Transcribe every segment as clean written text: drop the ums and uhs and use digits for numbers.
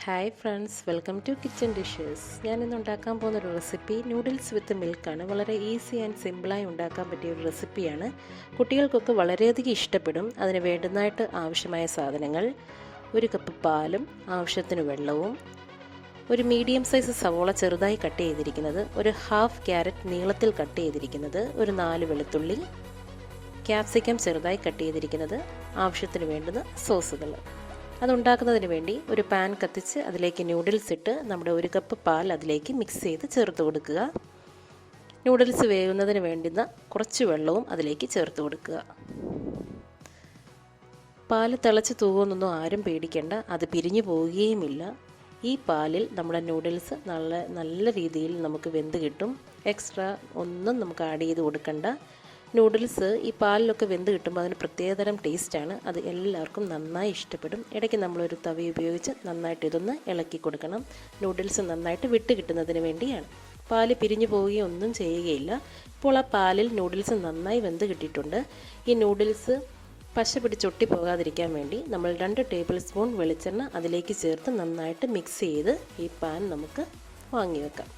Hi friends, welcome to kitchen dishes. ഞാനിന്ന് ഉണ്ടാക്കാൻ പോകുന്നൊരു റെസിപ്പി നൂഡിൽസ് വിത്ത് മിൽക്കാണ്. വളരെ ഈസി ആൻഡ് സിമ്പിളായി ഉണ്ടാക്കാൻ പറ്റിയ ഒരു റെസിപ്പിയാണ്. കുട്ടികൾക്കൊക്കെ വളരെയധികം ഇഷ്ടപ്പെടും. അതിന് വേണ്ടുന്നതായിട്ട് ആവശ്യമായ സാധനങ്ങൾ: 1 കപ്പ് പാലും ആവശ്യത്തിന് വെള്ളവും, ഒരു മീഡിയം സൈസ് സവോള ചെറുതായി കട്ട് ചെയ്തിരിക്കുന്നത്, ഒരു ഹാഫ് ക്യാരറ്റ് നീളത്തിൽ കട്ട് ചെയ്തിരിക്കുന്നത്, ഒരു 4 വെളുത്തുള്ളി, ക്യാപ്സിക്കം ചെറുതായി കട്ട് ചെയ്തിരിക്കുന്നത്, ആവശ്യത്തിന് വേണ്ടുന്ന സോസുകൾ. അതുണ്ടാക്കുന്നതിന് വേണ്ടി ഒരു പാൻ കത്തിച്ച് അതിലേക്ക് നൂഡിൽസ് ഇട്ട് നമ്മുടെ 1 കപ്പ് പാൽ അതിലേക്ക് മിക്സ് ചെയ്ത് ചേർത്ത് കൊടുക്കുക. നൂഡിൽസ് വേകുന്നതിന് വേണ്ടുന്ന കുറച്ച് വെള്ളവും അതിലേക്ക് ചേർത്ത് കൊടുക്കുക. പാൽ തിളച്ച് തൂകുന്നൊന്നും ആരും പേടിക്കേണ്ട, അത് പിരിഞ്ഞു പോവുകയുമില്ല. ഈ പാലിൽ നമ്മുടെ നൂഡിൽസ് നല്ല രീതിയിൽ നമുക്ക് വെന്ത് കിട്ടും. എക്സ്ട്രാ ഒന്നും നമുക്ക് ആഡ് ചെയ്ത് കൊടുക്കണ്ട. നൂഡിൽസ് ഈ പാലിലൊക്കെ വെന്ത് കിട്ടുമ്പോൾ അതിന് പ്രത്യേകതരം ടേസ്റ്റാണ്. അത് എല്ലാവർക്കും നന്നായി ഇഷ്ടപ്പെടും. ഇടയ്ക്ക് നമ്മളൊരു തവി ഉപയോഗിച്ച് നന്നായിട്ട് ഇതൊന്ന് ഇളക്കി കൊടുക്കണം. നൂഡിൽസ് നന്നായിട്ട് വിട്ട് കിട്ടുന്നതിന് വേണ്ടിയാണ്. പാല് പിരിഞ്ഞു പോവുകയോ ഒന്നും ചെയ്യുകയില്ല. ഇപ്പോൾ ആ പാലിൽ നൂഡിൽസ് നന്നായി വെന്ത് കിട്ടിയിട്ടുണ്ട്. ഈ നൂഡിൽസ് പശ പിടിച്ചൊട്ടി പോകാതിരിക്കാൻ വേണ്ടി നമ്മൾ 2 ടേബിൾ സ്പൂൺ വെളിച്ചെണ്ണ അതിലേക്ക് ചേർത്ത് നന്നായിട്ട് മിക്സ് ചെയ്ത് ഈ പാൻ നമുക്ക് വാങ്ങി വെക്കാം.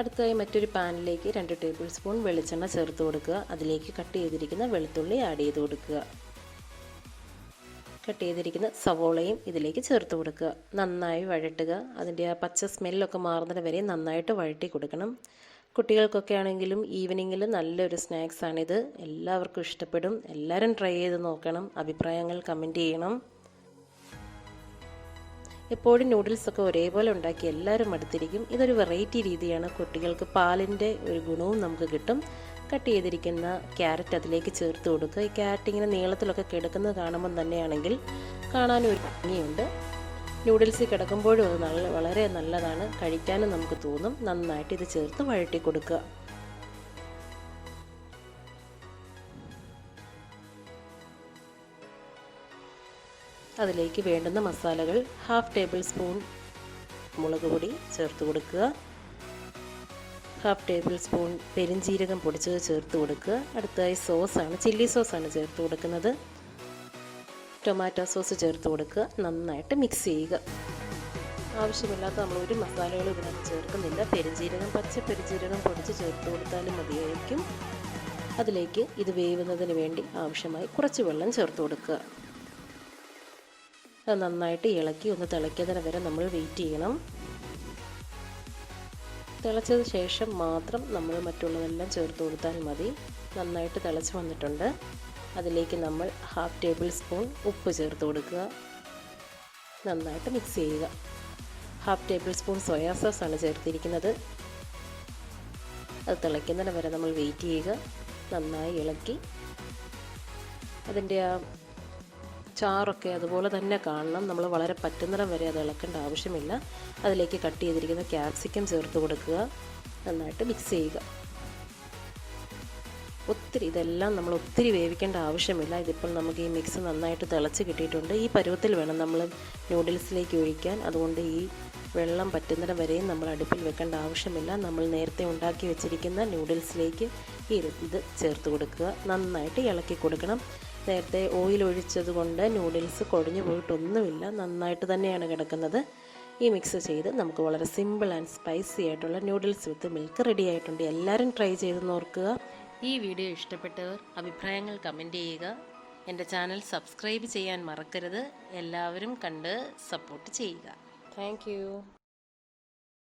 അടുത്തതായി മറ്റൊരു പാനിലേക്ക് 2 ടേബിൾ സ്പൂൺ വെളിച്ചെണ്ണ ചേർത്ത് കൊടുക്കുക. അതിലേക്ക് കട്ട് ചെയ്തിരിക്കുന്ന വെളുത്തുള്ളി ആഡ് ചെയ്ത് കൊടുക്കുക. കട്ട് ചെയ്തിരിക്കുന്ന സവോളയും ഇതിലേക്ക് ചേർത്ത് കൊടുക്കുക. നന്നായി വഴട്ടുക. അതിൻ്റെ ആ പച്ച സ്മെല്ലൊക്കെ മാറുന്നത് വരെ നന്നായിട്ട് വഴട്ടി കൊടുക്കണം. കുട്ടികൾക്കൊക്കെ ആണെങ്കിലും ഈവനിങ്ങിൽ നല്ലൊരു സ്നാക്സാണിത്. എല്ലാവർക്കും ഇഷ്ടപ്പെടും. എല്ലാവരും ട്രൈ ചെയ്ത് നോക്കണം. അഭിപ്രായങ്ങൾ കമൻറ്റ് ചെയ്യണം. എപ്പോഴും നൂഡിൽസൊക്കെ ഒരേപോലെ ഉണ്ടാക്കി എല്ലാവരും അടുത്തിരിക്കും. ഇതൊരു വെറൈറ്റി രീതിയാണ്. കുട്ടികൾക്ക് പാലിൻ്റെ ഒരു ഗുണവും നമുക്ക് കിട്ടും. കട്ട് ചെയ്തിരിക്കുന്ന ക്യാരറ്റ് അതിലേക്ക് ചേർത്ത് കൊടുക്കുക. ഈ ക്യാരറ്റ് ഇങ്ങനെ നീളത്തിലൊക്കെ കിടക്കുന്നത് കാണുമ്പം തന്നെയാണെങ്കിൽ കാണാനും ഒരു ഭംഗിയുണ്ട്. നൂഡിൽസ് കിടക്കുമ്പോഴും അത് വളരെ നല്ലതാണ്. കഴിക്കാനും നമുക്ക് തോന്നും. നന്നായിട്ട് ഇത് ചേർത്ത് വഴറ്റി കൊടുക്കുക. അതിലേക്ക് വേണ്ടുന്ന മസാലകൾ: 1/2 ടേബിൾ സ്പൂൺ മുളക് പൊടി ചേർത്ത് കൊടുക്കുക, 1/2 ടേബിൾ സ്പൂൺ പെരിഞ്ജീരകം പൊടിച്ചത് ചേർത്ത് കൊടുക്കുക. അടുത്തതായി ചില്ലി സോസാണ് ചേർത്ത് കൊടുക്കുന്നത്. ടൊമാറ്റോ സോസ് ചേർത്ത് കൊടുക്കുക. നന്നായിട്ട് മിക്സ് ചെയ്യുക. ആവശ്യമില്ലാത്ത നമ്മൾ ഒരു മസാലകളും ഇതിനകത്ത് ചേർക്കുന്നില്ല. പച്ച പെരിഞ്ജീരകം പൊടിച്ച് ചേർത്ത് കൊടുത്താലും മതിയായിരിക്കും. അതിലേക്ക് ഇത് വേവുന്നതിന് വേണ്ടി ആവശ്യമായി കുറച്ച് വെള്ളം ചേർത്ത് കൊടുക്കുക. അത് നന്നായിട്ട് ഇളക്കി ഒന്ന് തിളയ്ക്കുന്നതിന് വരെ നമ്മൾ വെയിറ്റ് ചെയ്യണം. തിളച്ചത് ശേഷം മാത്രം നമ്മൾ മറ്റുള്ളതെല്ലാം ചേർത്ത് കൊടുത്താൽ മതി. നന്നായിട്ട് തിളച്ച് വന്നിട്ടുണ്ട്. അതിലേക്ക് നമ്മൾ 1/2 ടേബിൾ സ്പൂൺ ഉപ്പ് ചേർത്ത് കൊടുക്കുക. നന്നായിട്ട് മിക്സ് ചെയ്യുക. 1/2 ടേബിൾ സ്പൂൺ സോയാ സോസാണ് ചേർത്തിരിക്കുന്നത്. അത് തിളയ്ക്കുന്നതിന് വരെ നമ്മൾ വെയിറ്റ് ചെയ്യുക. നന്നായി ഇളക്കി അതിൻ്റെ ആ ചാറൊക്കെ അതുപോലെ തന്നെ കാണണം. നമ്മൾ വളരെ പറ്റുന്നിടം വരെ അത് ഇളക്കേണ്ട ആവശ്യമില്ല. അതിലേക്ക് കട്ട് ചെയ്തിരിക്കുന്ന ക്യാപ്സിക്കം ചേർത്ത് കൊടുക്കുക. നന്നായിട്ട് മിക്സ് ചെയ്യുക. ഇതെല്ലാം നമ്മൾ ഒത്തിരി വേവിക്കേണ്ട ആവശ്യമില്ല. ഇതിപ്പോൾ നമുക്ക് ഈ മിക്സ് നന്നായിട്ട് തിളച്ച് കിട്ടിയിട്ടുണ്ട്. ഈ പരുവത്തിൽ വേണം നമ്മൾ നൂഡിൽസിലേക്ക് ഒഴിക്കാൻ. അതുകൊണ്ട് ഈ വെള്ളം പറ്റുന്നിടം വരെയും നമ്മൾ അടുപ്പിൽ വെക്കേണ്ട ആവശ്യമില്ല. നമ്മൾ നേരത്തെ ഉണ്ടാക്കി വെച്ചിരിക്കുന്ന നൂഡിൽസിലേക്ക് ഇത് ചേർത്ത് കൊടുക്കുക. നന്നായിട്ട് ഇളക്കി കൊടുക്കണം. നേരത്തെ ഓയിൽ ഒഴിച്ചത് കൊണ്ട് നൂഡിൽസ് കുഴഞ്ഞു പോയിട്ടൊന്നുമില്ല. നന്നായിട്ട് തന്നെയാണ് കിടക്കുന്നത്. ഈ മിക്സ് ചെയ്ത് നമുക്ക് വളരെ സിമ്പിൾ ആൻഡ് സ്പൈസി ആയിട്ടുള്ള നൂഡിൽസ് വിത്ത് മിൽക്ക് റെഡി ആയിട്ടുണ്ട്. എല്ലാവരും ട്രൈ ചെയ്ത് നോക്കുക. ഈ വീഡിയോ ഇഷ്ടപ്പെട്ടവർ അഭിപ്രായങ്ങൾ കമൻറ്റ് ചെയ്യുക. എൻ്റെ ചാനൽ സബ്സ്ക്രൈബ് ചെയ്യാൻ മറക്കരുത്. എല്ലാവരും കണ്ട് സപ്പോർട്ട് ചെയ്യുക. താങ്ക്